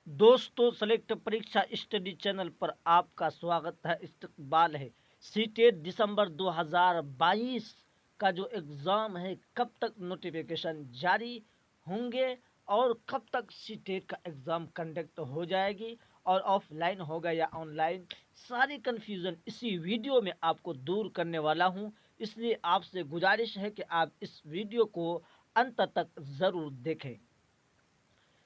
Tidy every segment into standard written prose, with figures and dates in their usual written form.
दोस्तों, सेलेक्ट परीक्षा study channel पर आपका स्वागत है। इस्तकबाल है। सीटेट दिसंबर 2022 का जो एग्ज़ाम है, कब तक नोटिफिकेशन जारी होंगे और कब तक सीटेट का एग्ज़ाम कंडक्ट हो जाएगी और ऑफलाइन होगा या ऑनलाइन, सारी कन्फ्यूज़न इसी वीडियो में आपको दूर करने वाला हूं। इसलिए आपसे गुजारिश है कि आप इस वीडियो को अंत तक ज़रूर देखें।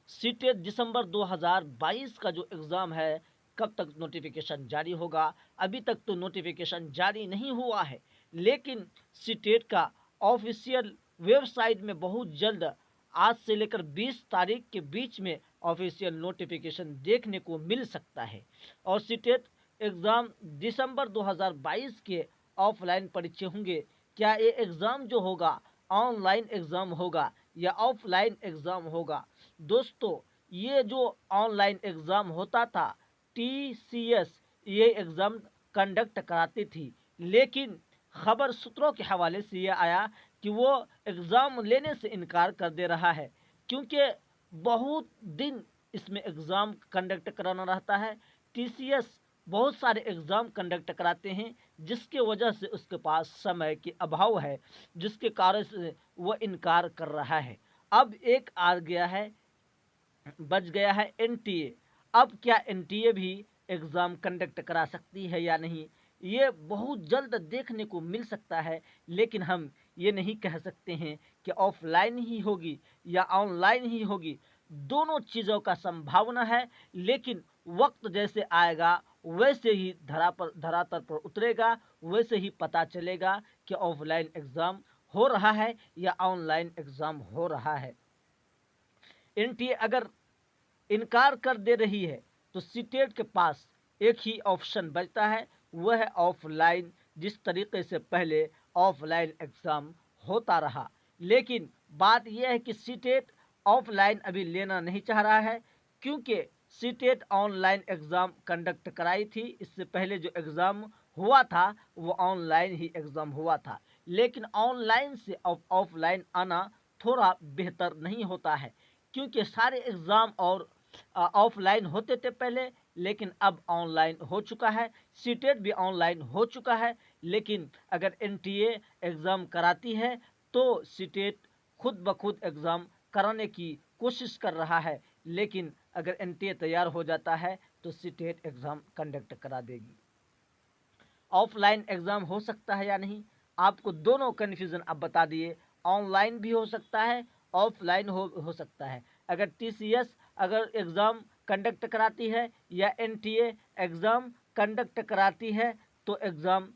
सीटेट दिसंबर 2022 का जो एग्ज़ाम है, कब तक नोटिफिकेशन जारी होगा? अभी तक तो नोटिफिकेशन जारी नहीं हुआ है, लेकिन सीटेट का ऑफिशियल वेबसाइट में बहुत जल्द, आज से लेकर 20 तारीख के बीच में ऑफिशियल नोटिफिकेशन देखने को मिल सकता है। और सीटेट एग्ज़ाम दिसंबर 2022 के ऑफलाइन परीक्षा होंगे। क्या ये एग्ज़ाम जो होगा ऑनलाइन एग्ज़ाम होगा या ऑफलाइन एग्ज़ाम होगा? दोस्तों, ये जो ऑनलाइन एग्ज़ाम होता था, टीसीएस ये एग्ज़ाम कंडक्ट कराती थी, लेकिन खबर सूत्रों के हवाले से ये आया कि वो एग्ज़ाम लेने से इनकार कर दे रहा है, क्योंकि बहुत दिन इसमें एग्ज़ाम कंडक्ट कराना रहता है। टीसीएस बहुत सारे एग्ज़ाम कंडक्ट कराते हैं, जिसके वजह से उसके पास समय के अभाव है, जिसके कारण से वो इनकार कर रहा है। अब एक आ गया है, बच गया है एनटीए। अब क्या एनटीए भी एग्ज़ाम कंडक्ट करा सकती है या नहीं, ये बहुत जल्द देखने को मिल सकता है। लेकिन हम ये नहीं कह सकते हैं कि ऑफलाइन ही होगी या ऑनलाइन ही होगी। दोनों चीज़ों का संभावना है, लेकिन वक्त जैसे आएगा वैसे ही धरातल पर उतरेगा, वैसे ही पता चलेगा कि ऑफलाइन एग्ज़ाम हो रहा है या ऑनलाइन एग्ज़ाम हो रहा है। एनटीए अगर इनकार कर दे रही है, तो सीटेट के पास एक ही ऑप्शन बचता है, वह है ऑफलाइन। जिस तरीके से पहले ऑफलाइन एग्ज़ाम होता रहा, लेकिन बात यह है कि सीटेट ऑफलाइन अभी लेना नहीं चाह रहा है, क्योंकि सीटेट ऑनलाइन एग्ज़ाम कंडक्ट कराई थी। इससे पहले जो एग्ज़ाम हुआ था वो ऑनलाइन ही एग्ज़ाम हुआ था, लेकिन ऑनलाइन से ऑफलाइन आना थोड़ा बेहतर नहीं होता है, क्योंकि सारे एग्ज़ाम और ऑफलाइन होते थे पहले, लेकिन अब ऑनलाइन हो चुका है। सीटेट भी ऑनलाइन हो चुका है, लेकिन अगर एनटीए एग्ज़ाम कराती है तो सीटेट खुद ब खुद एग्ज़ाम कराने की कोशिश कर रहा है, लेकिन अगर एनटीए तैयार हो जाता है तो सीटेट एग्ज़ाम कंडक्ट करा देगी। ऑफलाइन एग्ज़ाम हो सकता है या नहीं, आपको दोनों कन्फ्यूज़न अब बता दिए। ऑनलाइन भी हो सकता है, ऑफलाइन हो सकता है। अगर टीसीएस अगर एग्ज़ाम कंडक्ट कराती है या एनटीए एग्ज़ाम कंडक्ट कराती है, तो एग्ज़ाम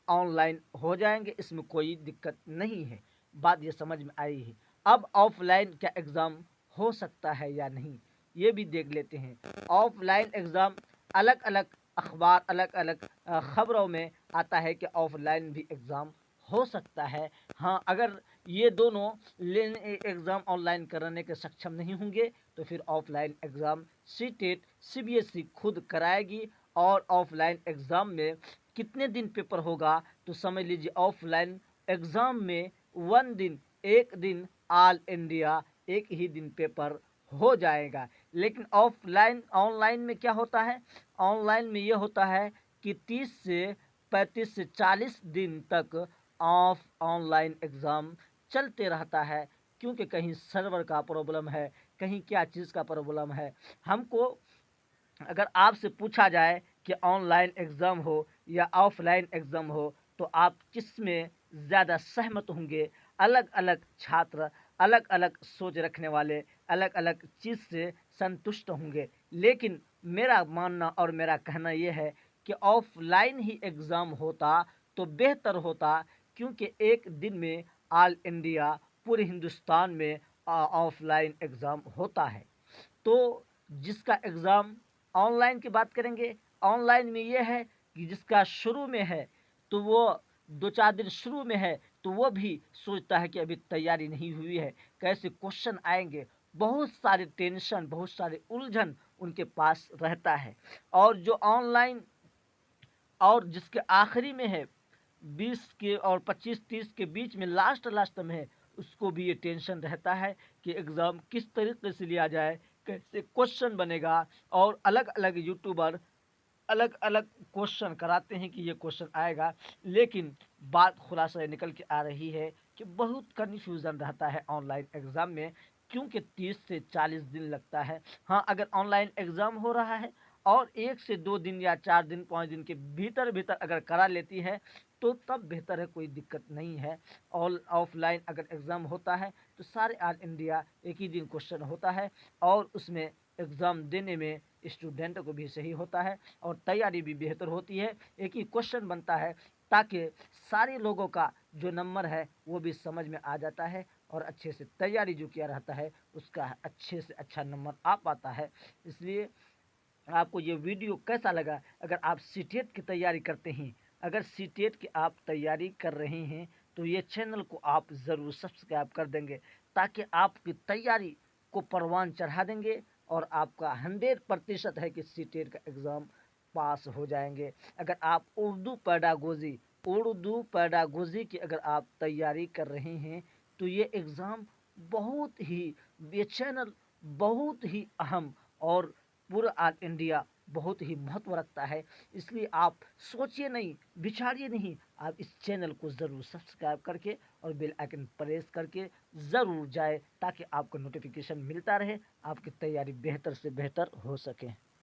ऑनलाइन हो जाएंगे, इसमें कोई दिक्कत नहीं है। बात ये समझ में आई है। अब ऑफलाइन क्या एग्ज़ाम हो सकता है या नहीं, ये भी देख लेते हैं। ऑफलाइन एग्ज़ाम अलग अलग अखबार, अलग अलग खबरों में आता है कि ऑफलाइन भी एग्ज़ाम हो सकता है। हाँ, अगर ये दोनों लेने एग्ज़ाम ऑनलाइन कराने के सक्षम नहीं होंगे, तो फिर ऑफलाइन एग्ज़ाम सीटेट सीबीएसई खुद कराएगी। और ऑफलाइन एग्ज़ाम में कितने दिन पेपर होगा, तो समझ लीजिए ऑफलाइन एग्ज़ाम में 1 दिन, एक दिन ऑल इंडिया, एक ही दिन पेपर हो जाएगा। लेकिन ऑफलाइन ऑनलाइन में क्या होता है, ऑनलाइन में ये होता है कि 30 से 35 से 40 दिन तक ऑफ ऑनलाइन एग्ज़ाम चलते रहता है, क्योंकि कहीं सर्वर का प्रॉब्लम है, कहीं क्या चीज़ का प्रॉब्लम है। हमको अगर आपसे पूछा जाए कि ऑनलाइन एग्ज़ाम हो या ऑफलाइन एग्ज़ाम हो, तो आप किस में ज़्यादा सहमत होंगे? अलग अलग छात्र, अलग अलग सोच रखने वाले, अलग अलग चीज़ से संतुष्ट होंगे, लेकिन मेरा मानना और मेरा कहना ये है कि ऑफलाइन ही एग्ज़ाम होता तो बेहतर होता, क्योंकि एक दिन में ऑल इंडिया, पूरे हिंदुस्तान में ऑफलाइन एग्ज़ाम होता है। तो जिसका एग्ज़ाम ऑनलाइन की बात करेंगे, ऑनलाइन में ये है कि जिसका शुरू में है, तो वो 2-4 दिन शुरू में है, तो वो भी सोचता है कि अभी तैयारी नहीं हुई है, कैसे क्वेश्चन आएंगे, बहुत सारे टेंशन, बहुत सारे उलझन उनके पास रहता है। और जो ऑनलाइन और जिसके आखिरी में है, 20 के और 25-30 के बीच में लास्ट लास्ट में है, उसको भी ये टेंशन रहता है कि एग्ज़ाम किस तरीके से लिया जाए, कैसे क्वेश्चन बनेगा, और अलग अलग यूट्यूबर अलग अलग क्वेश्चन कराते हैं कि ये क्वेश्चन आएगा, लेकिन बात खुलासा ये निकल के आ रही है कि बहुत कन्फ्यूज़न रहता है ऑनलाइन एग्ज़ाम में, क्योंकि 30 से 40 दिन लगता है। हाँ, अगर ऑनलाइन एग्ज़ाम हो रहा है और 1 से 2 दिन या 4 दिन 5 दिन के भीतर भीतर अगर करा लेती है तो तब बेहतर है, कोई दिक्कत नहीं है। ऑल ऑफलाइन अगर एग्ज़ाम होता है तो सारे ऑल इंडिया एक ही दिन क्वेश्चन होता है, और उसमें एग्ज़ाम देने में स्टूडेंट को भी सही होता है और तैयारी भी बेहतर होती है। एक ही क्वेश्चन बनता है ताकि सारे लोगों का जो नंबर है वो भी समझ में आ जाता है, और अच्छे से तैयारी जो किया रहता है उसका अच्छे से अच्छा नंबर आ पाता है। इसलिए आपको ये वीडियो कैसा लगा? अगर आप सीटेट की तैयारी करते हैं, अगर सीटेट की आप तैयारी कर रहे हैं, तो ये चैनल को आप ज़रूर सब्सक्राइब कर देंगे, ताकि आपकी तैयारी को परवान चढ़ा देंगे और आपका 100% है कि सीटेट का एग्ज़ाम पास हो जाएंगे। अगर आप उर्दू पैडागोजी की अगर आप तैयारी कर रहे हैं, तो ये एग्ज़ाम बहुत ही, ये चैनल बहुत ही अहम और पूरा ऑल इंडिया बहुत ही महत्व रखता है। इसलिए आप सोचिए नहीं, विचारिए नहीं, आप इस चैनल को ज़रूर सब्सक्राइब करके और बेल आइकन प्रेस करके ज़रूर जाए, ताकि आपको नोटिफिकेशन मिलता रहे, आपकी तैयारी बेहतर से बेहतर हो सके।